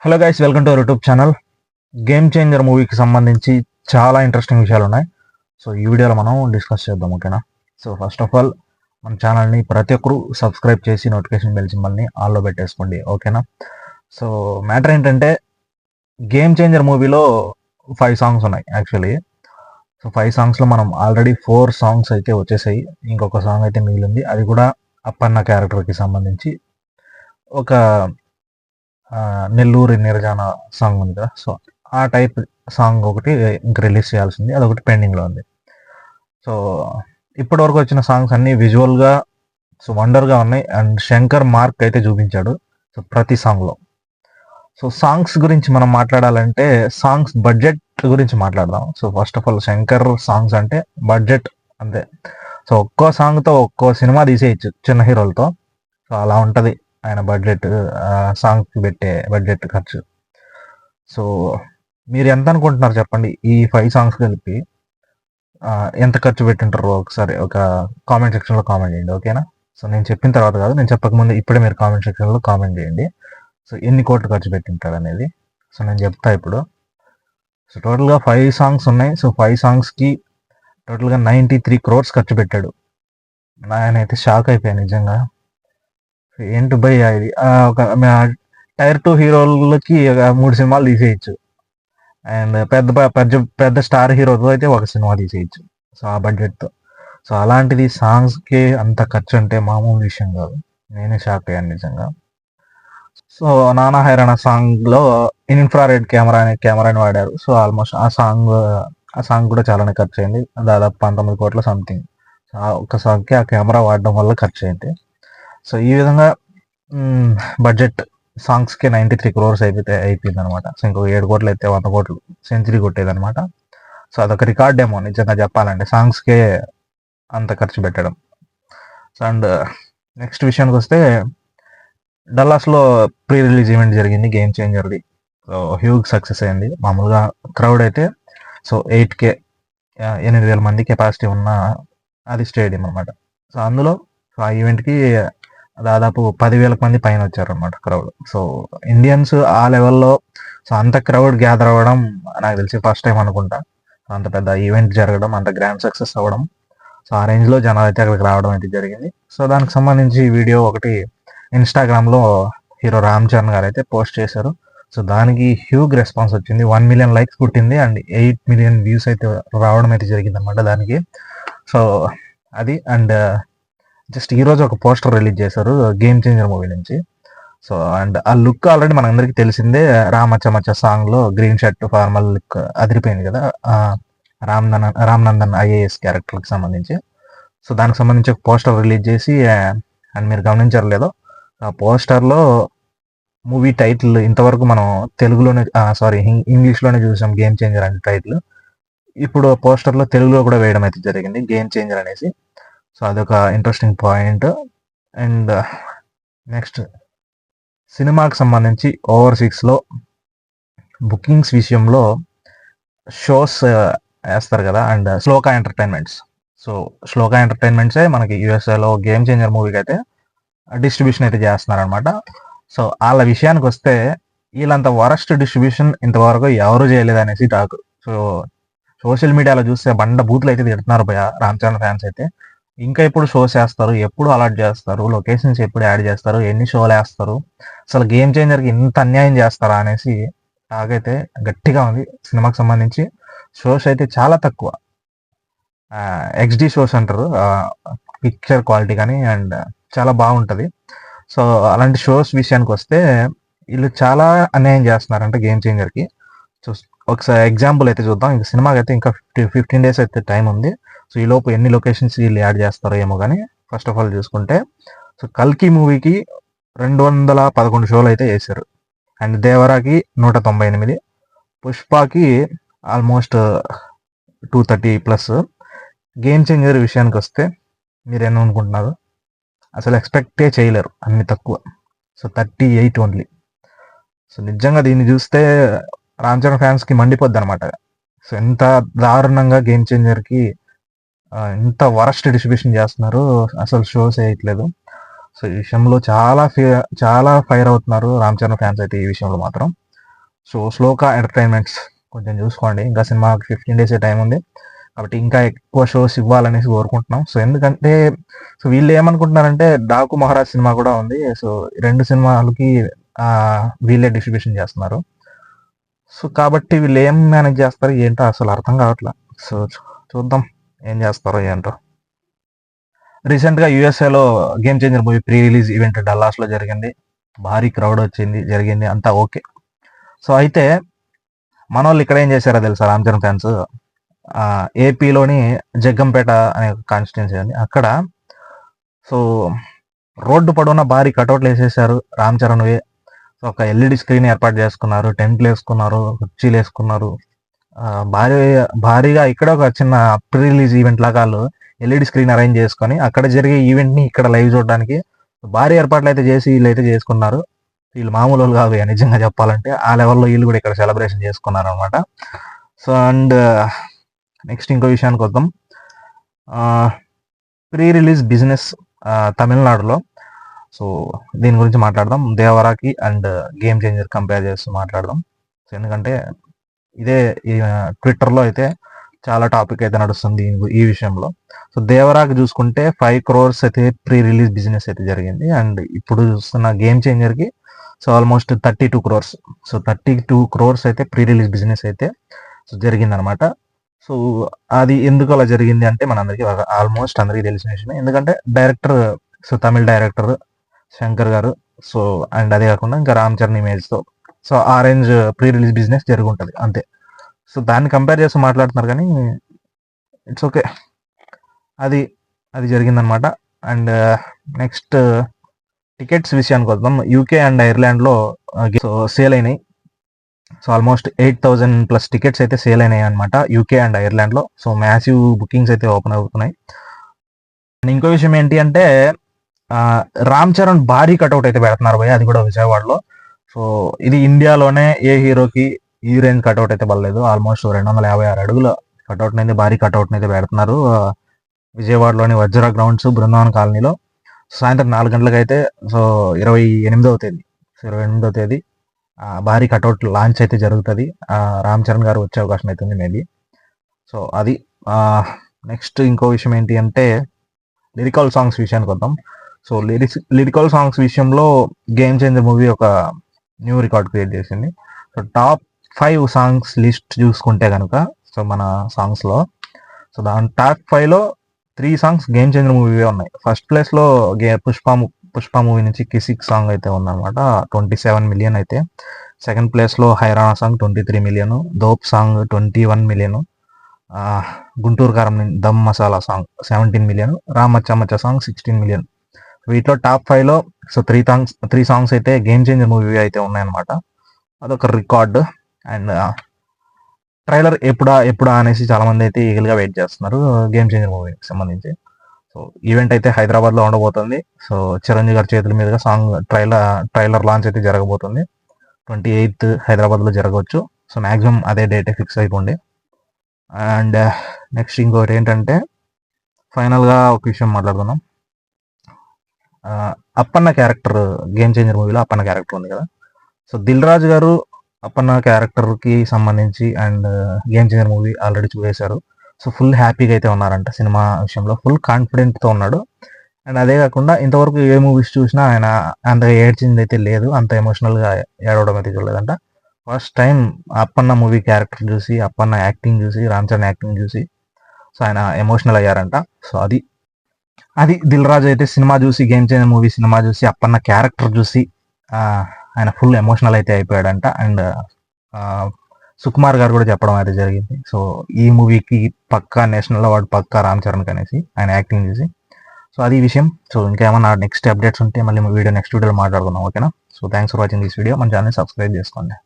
Hello guys, welcome to our YouTube channel. Game changer మూవీకి సంబంధించి చాలా ఇంట్రెస్టింగ్ విషయాలు ఉన్నాయి. సో ఈ వీడియోలో మనం డిస్కస్ చేద్దాం, ఓకేనా? సో ఫస్ట్ ఆఫ్ ఆల్ మన ఛానల్ని ప్రతి ఒక్కరు సబ్స్క్రైబ్ చేసి నోటిఫికేషన్ బెల్ సింబల్ని ఆల్లో పెట్టేసుకోండి, ఓకేనా? సో మ్యాటర్ ఏంటంటే, గేమ్ చేంజర్ మూవీలో 5 సాంగ్స్ ఉన్నాయి యాక్చువల్లీ. సో 5 సాంగ్స్లో మనం ఆల్రెడీ 4 సాంగ్స్ అయితే వచ్చేసాయి. ఇంకొక సాంగ్ అయితే మిగిలింది, అది కూడా అప్పన్న క్యారెక్టర్కి సంబంధించి ఒక నెల్లూరి నిర్జాన సాంగ్ ఉంది కదా, సో ఆ టైప్ సాంగ్ ఒకటి ఇంక రిలీజ్ చేయాల్సింది, అదొకటి పెండింగ్లో ఉంది. సో ఇప్పటి వరకు వచ్చిన సాంగ్స్ అన్నీ విజువల్గా సో వండర్గా ఉన్నాయి. అండ్ శంకర్ మార్క్ అయితే చూపించాడు సో ప్రతి సాంగ్లో. సో సాంగ్స్ గురించి మనం మాట్లాడాలంటే సాంగ్స్ బడ్జెట్ గురించి మాట్లాడదాం. So first of all Shankar songs అంటే బడ్జెట్ అంతే. సో ఒక్కో సాంగ్తో ఒక్కో సినిమా తీసేయచ్చు చిన్న హీరోలతో. సో అలా ఉంటుంది ఆయన బడ్జెట్, సాంగ్కి పెట్టే బడ్జెట్ ఖర్చు. సో మీరు ఎంత అనుకుంటున్నారు చెప్పండి, ఈ 5 సాంగ్స్ కలిపి ఎంత ఖర్చు పెట్టింటారో ఒకసారి ఒక కామెంట్ సెక్షన్లో కామెంట్ చేయండి, ఓకేనా? సో నేను చెప్పిన తర్వాత కాదు, నేను చెప్పకముందు ఇప్పుడే మీరు కామెంట్ సెక్షన్లో కామెంట్ చేయండి. సో ఎన్ని కోట్లు ఖర్చు పెట్టింటారు అనేది. సో నేను చెప్తా ఇప్పుడు. సో టోటల్గా 5 సాంగ్స్ ఉన్నాయి. సో 5 సాంగ్స్కి టోటల్గా 93 crores ఖర్చు పెట్టాడు. నేనైతే షాక్ అయిపోయాను నిజంగా. ఏంటి భయ్ ఇది, ఒక టైర్ 2 హీరోలకి 3 సినిమాలు తీసేయచ్చు. అండ్ పెద్ద స్టార్ హీరోతో అయితే ఒక సినిమా తీసేయచ్చు సో ఆ బడ్జెట్తో. సో అలాంటిది సాంగ్స్కి అంత ఖర్చు అంటే మామూలు విషయం కాదు. నేనే షాక్ అయ్యాను నిజంగా. సో నానా హైరాణ సాంగ్లో ఇన్ఫ్రారెడ్ కెమెరాని వాడారు. సో ఆల్మోస్ట్ ఆ సాంగ్ కూడా చాలానే ఖర్చు అయింది, దాదాపు 19 కోట్ల సంథింగ్. ఒక సాంగ్కి ఆ కెమెరా వాడడం వల్ల ఖర్చు అయింది. సో ఈ విధంగా బడ్జెట్ సాంగ్స్కి 93 crores అయిపోయింది అనమాట. సో ఇంకొక 7 కోట్లు అయితే 100 కోట్లు సెంచరీ కొట్టేది అనమాట. సో అదొక రికార్డ్ ఏమో నిజంగా చెప్పాలంటే, సాంగ్స్కే అంత ఖర్చు పెట్టడం. సో అండ్ నెక్స్ట్ విషయానికి వస్తే, డల్లాస్లో ప్రీ రిలీజ్ ఈవెంట్ జరిగింది గేమ్ చేంజర్ది. సో హ్యూజ్ సక్సెస్ అయింది. మామూలుగా క్రౌడ్ అయితే సో 8K 8,000 మంది కెపాసిటీ ఉన్న అది స్టేడియం అనమాట. సో అందులో ఆ ఈవెంట్కి దాదాపు 10,000 మంది పైన వచ్చారనమాట క్రౌడ్. సో ఇండియన్స్ ఆ లెవెల్లో సో అంత క్రౌడ్ గ్యాదర్ అవ్వడం నాకు తెలిసి ఫస్ట్ టైం అనుకుంటా. అంత పెద్ద ఈవెంట్ జరగడం, అంత గ్రాండ్ సక్సెస్ అవ్వడం. సో ఆ రేంజ్లో జనాలు అయితే అక్కడికి రావడం అయితే జరిగింది. సో దానికి సంబంధించి వీడియో ఒకటి ఇన్స్టాగ్రామ్లో హీరో రామ్ చరణ్ గారు అయితే పోస్ట్ చేశారు. సో దానికి హ్యూజ్ రెస్పాన్స్ వచ్చింది, 1 million లైక్స్ పుట్టింది అండ్ 8 million వ్యూస్ అయితే రావడం అయితే జరిగింది అనమాట దానికి. సో అది అండ్ జస్ట్ ఈరోజు ఒక పోస్టర్ రిలీజ్ చేశారు గేమ్ చేంజర్ మూవీ నుంచి. సో అండ్ ఆ లుక్ ఆల్రెడీ మనందరికీ తెలిసిందే. రామచ్చ సాంగ్లో గ్రీన్ షర్ట్ ఫార్మల్ లుక్ అదిరిపోయింది కదా, రామ్నందన్ IAS క్యారెక్టర్కి సంబంధించి. సో దానికి సంబంధించి ఒక పోస్టర్ రిలీజ్ చేసి, అండ్ మీరు గమనించారు లేదో, ఆ పోస్టర్లో మూవీ టైటిల్ ఇంతవరకు మనం తెలుగులోనే ఇంగ్లీష్లోనే చూసాం, గేమ్ చేంజర్ అనే టైటిల్. ఇప్పుడు పోస్టర్లో తెలుగులో కూడా వేయడం అయితే జరిగింది, గేమ్ చేంజర్ అనేసి. సో అదొక ఇంట్రెస్టింగ్ పాయింట్. అండ్ నెక్స్ట్ సినిమాకి సంబంధించి ఓవర్సీస్లో బుకింగ్స్ విషయంలో షోస్ వేస్తారు కదా, and Shloka entertainments. So Shloka ఎంటర్టైన్మెంట్సే మనకి యూఎస్ఏలో గేమ్ చేంజర్ మూవీకి అయితే డిస్ట్రిబ్యూషన్ అయితే చేస్తున్నారనమాట. సో వాళ్ళ విషయానికి వస్తే, వీళ్ళంత వరస్ట్ డిస్ట్రిబ్యూషన్ ఇంతవరకు ఎవరు చేయలేదు అనేసి టాక్. సో సోషల్ మీడియాలో చూస్తే బండ బూతులు అయితే తిడుతున్నారు భయ రామ్ చరణ్ ఫ్యాన్స్ అయితే. ఇంకా ఎప్పుడు షోస్ వేస్తారు, ఎప్పుడు అలాట్ చేస్తారు, లొకేషన్స్ ఎప్పుడు యాడ్ చేస్తారు, ఎన్ని షోలు వేస్తారు, అసలు గేమ్ చేంజర్కి ఇంత అన్యాయం చేస్తారా అనేసి టాక్ అయితే గట్టిగా ఉంది. సినిమాకి సంబంధించి షోస్ అయితే చాలా తక్కువ, XD షోస్ అంటారు, పిక్చర్ క్వాలిటీ కానీ అండ్ చాలా బాగుంటుంది. సో అలాంటి షోస్ విషయానికి వస్తే వీళ్ళు చాలా అన్యాయం చేస్తున్నారంటే గేమ్ చేంజర్కి. సో ఒకసారి ఎగ్జాంపుల్ అయితే చూద్దాం. ఇంకా సినిమాకి అయితే ఇంకా 15 days అయితే టైం ఉంది. సో ఈ లోపు ఎన్ని లొకేషన్స్ వీళ్ళు యాడ్ చేస్తారో ఏమో కానీ, ఫస్ట్ ఆఫ్ ఆల్ చూసుకుంటే, సో కల్కి మూవీకి 211 షోలు అయితే వేశారు. అండ్ దేవరాకి 198, పుష్పకి ఆల్మోస్ట్ 230+. గేమ్ చేంజర్ విషయానికి వస్తే మీరేమనుకుంటున్నారు, అసలు ఎక్స్పెక్టే చేయలేరు, అన్ని తక్కువ. So 38 only. సో నిజంగా దీన్ని చూస్తే రామ్ చరణ్ ఫ్యాన్స్కి మండిపోద్ది అనమాట. సో ఎంత దారుణంగా గేమ్ చేంజర్కి ఇంత వరస్ట్ డిస్ట్రిబ్యూషన్ చేస్తున్నారు, అసలు షోస్ వేయట్లేదు. సో ఈ విషయంలో చాలా ఫైర్ అవుతున్నారు రామ్ చరణ్ ఫ్యాన్స్ అయితే ఈ విషయంలో మాత్రం. సో శ్లోక ఎంటర్టైన్మెంట్స్ కొంచెం చూసుకోండి, ఇంకా సినిమాకి 15 days టైం ఉంది కాబట్టి ఇంకా ఎక్కువ షోస్ ఇవ్వాలనేసి కోరుకుంటున్నాం. సో ఎందుకంటే సో వీళ్ళు ఏమనుకుంటున్నారంటే డాకు మహారాజ్ సినిమా కూడా ఉంది, సో 2 సినిమాలకి వీళ్ళే డిస్ట్రిబ్యూషన్ చేస్తున్నారు. సో కాబట్టి వీళ్ళు ఏం మేనేజ్ చేస్తారు ఏంటో అసలు అర్థం కావట్లా. సో చూద్దాం ఏం చేస్తారో ఏంటో. రీసెంట్గా యూఎస్ఏలో game changer movie pre release event డల్లాస్లో జరిగింది, భారీ క్రౌడ్ జరిగింది, అంతా ఓకే. సో అయితే మన వాళ్ళు ఇక్కడ ఏం చేశారో తెలుసా రామ్ చరణ్ ఫ్యాన్స్, ఏపీలోని జగ్గంపేట అనే కాన్స్టిట్యున్సీ ఉంది అక్కడ. సో రోడ్డు పొడవునా భారీ కటౌట్లు వేసేసారు రామ్ చరణ్వి. సో ఒక ఎల్ఈడి స్క్రీన్ ఏర్పాటు చేసుకున్నారు, టెంట్లు వేసుకున్నారు, కుర్చీలు వేసుకున్నారు, భారీగా ఇక్కడ ఒక చిన్న ప్రీ రిలీజ్ ఈవెంట్ లాగా వాళ్ళు ఎల్ఈడి స్క్రీన్ అరేంజ్ చేసుకొని అక్కడ జరిగే ఈవెంట్ని ఇక్కడ లైవ్ చూడడానికి భారీ ఏర్పాట్లు అయితే చేసి వీళ్ళు అయితే చేసుకున్నారు. వీళ్ళు మామూలు వాళ్ళు కాదు నిజంగా చెప్పాలంటే, ఆ లెవెల్లో వీళ్ళు కూడా ఇక్కడ సెలబ్రేషన్ చేసుకున్నారు అనమాట. సో అండ్ నెక్స్ట్ ఇంకో విషయానికి వద్దాం. ప్రీ రిలీజ్ బిజినెస్ తమిళనాడులో. సో దీని గురించి మాట్లాడదాం, దేవరాకి అండ్ గేమ్ చేంజర్ కంపేర్ చేస్తూ మాట్లాడదాం. సో ఎందుకంటే ఇదే ట్విట్టర్లో అయితే చాలా టాపిక్ అయితే నడుస్తుంది ఈ విషయంలో. సో దేవరాకి చూసుకుంటే 5 crores అయితే ప్రీ రిలీజ్ బిజినెస్ అయితే జరిగింది, అండ్ ఇప్పుడు చూస్తున్న గేమ్ చేంజర్కి so almost 32 crores. So 32 crores అయితే ప్రీ రిలీజ్ బిజినెస్ అయితే సో జరిగిందనమాట. సో అది ఎందుకు అలా జరిగింది అంటే మనందరికీ ఆల్మోస్ట్ అందరికీ తెలిసిన విషయమే, ఎందుకంటే డైరెక్టర్ సో తమిళ డైరెక్టర్ శంకర్ గారు, సో అండ్ అదే కాకుండా ఇంకా రామ్ చరణ్ ఇమేజ్తో so orange pre release business జరుగుంటుంది అంతే. సో దాన్ని కంపేర్ చేస్తూ మాట్లాడుతున్నారు కానీ ఇట్స్ ఓకే, అది అది జరిగిందనమాట. అండ్ నెక్స్ట్ టికెట్స్ విషయానికి వద్దాం. యూకే అండ్ ఐర్లాండ్లో సో సేల్ అయినాయి. సో ఆల్మోస్ట్ 8,000+ టికెట్స్ అయితే సేల్ అయినాయి అనమాట యూకే అండ్ ఐర్లాండ్లో. సో మ్యాసివ్ బుకింగ్స్ అయితే ఓపెన్ అవుతున్నాయి. అండ్ ఇంకో విషయం ఏంటి అంటే రామ్ చరణ్ భారీ కటౌట్ అయితే పెడుతున్నారు భయ, అది కూడా విజయవాడలో. సో ఇది ఇండియాలోనే ఏ హీరోకి ఈ రేంజ్ కటౌట్ అయితే పడలేదు. ఆల్మోస్ట్ 256 అడుగుల కటౌట్ అయితే భారీ కటౌట్ అయితే పెడుతున్నారు విజయవాడలోని వజ్ర గ్రౌండ్స్ బృందావన్ కాలనీలో. సాయంత్రం 4 గంటలకు అయితే సో 28వ తేదీ భారీ కటౌట్ లాంచ్ అయితే జరుగుతుంది. రామ్ చరణ్ గారు వచ్చే అవకాశం అవుతుంది మేబీ. సో అది నెక్స్ట్ ఇంకో విషయం ఏంటి అంటే లిరికల్ సాంగ్స్ విషయానికి వద్దాం. సో లిరికల్ సాంగ్స్ విషయంలో గేమ్ చేంజర్ మూవీ ఒక న్యూ రికార్డ్ క్రియేట్ చేసింది. సో టాప్ 5 సాంగ్స్ లిస్ట్ చూసుకుంటే కనుక సో మన సాంగ్స్లో సో దాని టాప్ 5లో 3 సాంగ్స్ గేమ్ చేంజర్ మూవీ ఉన్నాయి. ఫస్ట్ ప్లేస్లో పుష్ప మూవీ నుంచి కిసిక్ సాంగ్ అయితే ఉందన్నమాట, 27 million అయితే. సెకండ్ ప్లేస్లో Hairana song 23 million, Dhop song 21 million, Guntur Kaaram Dum Masala song 17 million, Ram Machcha Machcha song 16 million. వీటిలో టాప్ 5లో సో 3 సాంగ్స్ అయితే గేమ్ చేంజర్ మూవీ అయితే ఉన్నాయన్నమాట. అదొక రికార్డ్. అండ్ ట్రైలర్ ఎప్పుడా అనేసి చాలామంది అయితే ఈగల్గా వెయిట్ చేస్తున్నారు గేమ్ చేంజర్ మూవీకి సంబంధించి. సో ఈవెంట్ అయితే హైదరాబాద్లో ఉండబోతుంది. సో చిరంజీవి గారి చేతుల మీదుగా సాంగ్ ట్రైలర్ లాంచ్ అయితే జరగబోతుంది. 28th హైదరాబాద్లో జరగవచ్చు. సో మ్యాక్సిమం అదే డేటే ఫిక్స్ అయిపోండి. అండ్ నెక్స్ట్ ఇంకోటి ఏంటంటే ఫైనల్గా ఒక విషయం మాట్లాడుతున్నాం. అప్పన్న క్యారెక్టర్ గేమ్ చేంజర్ మూవీలో అప్పన్న క్యారెక్టర్ ఉంది కదా. సో దిల్ రాజు గారు అప్పన్న క్యారెక్టర్కి సంబంధించి and game changer movie already చూసేశారు. సో ఫుల్ హ్యాపీగా అయితే ఉన్నారంట సినిమా విషయంలో, ఫుల్ కాన్ఫిడెంట్తో ఉన్నాడు. అండ్ అదే కాకుండా ఇంతవరకు ఏ మూవీస్ చూసినా ఆయన అంతగా ఏడ్చింది అయితే లేదు, అంత ఎమోషనల్గా ఏడవడం అయితే చూడలేదంట. First time Appanna movie character చూసి, అప్పన్న యాక్టింగ్ చూసి, రామ్ చరణ్ యాక్టింగ్ చూసి సో ఆయన ఎమోషనల్ అయ్యారంట. సో అది దిల్ రాజు అయితే సినిమా చూసి, గేమ్ చేంజర్ మూవీ సినిమా చూసి, అప్పన్న క్యారెక్టర్ చూసి ఆయన ఫుల్ ఎమోషనల్ అయితే అయిపోయాడంట. అండ్ సుకుమార్ గారు కూడా చెప్పడం అయితే జరిగింది. సో ఈ మూవీకి పక్కా నేషనల్ అవార్డు పక్కా రామ్ చరణ్ అనేసి ఆయన యాక్టింగ్ చూసి. సో అది విషయం. సో ఇంకేమన్నా నెక్స్ట్ అప్డేట్స్ ఉంటే మళ్ళీ వీడియో నెక్స్ట్ వీడియోలో మాట్లాడుకుందాం, ఓకేనా? So thanks for watching this video. మన ఛానల్ సబ్స్క్రైబ్ చేసుకోండి.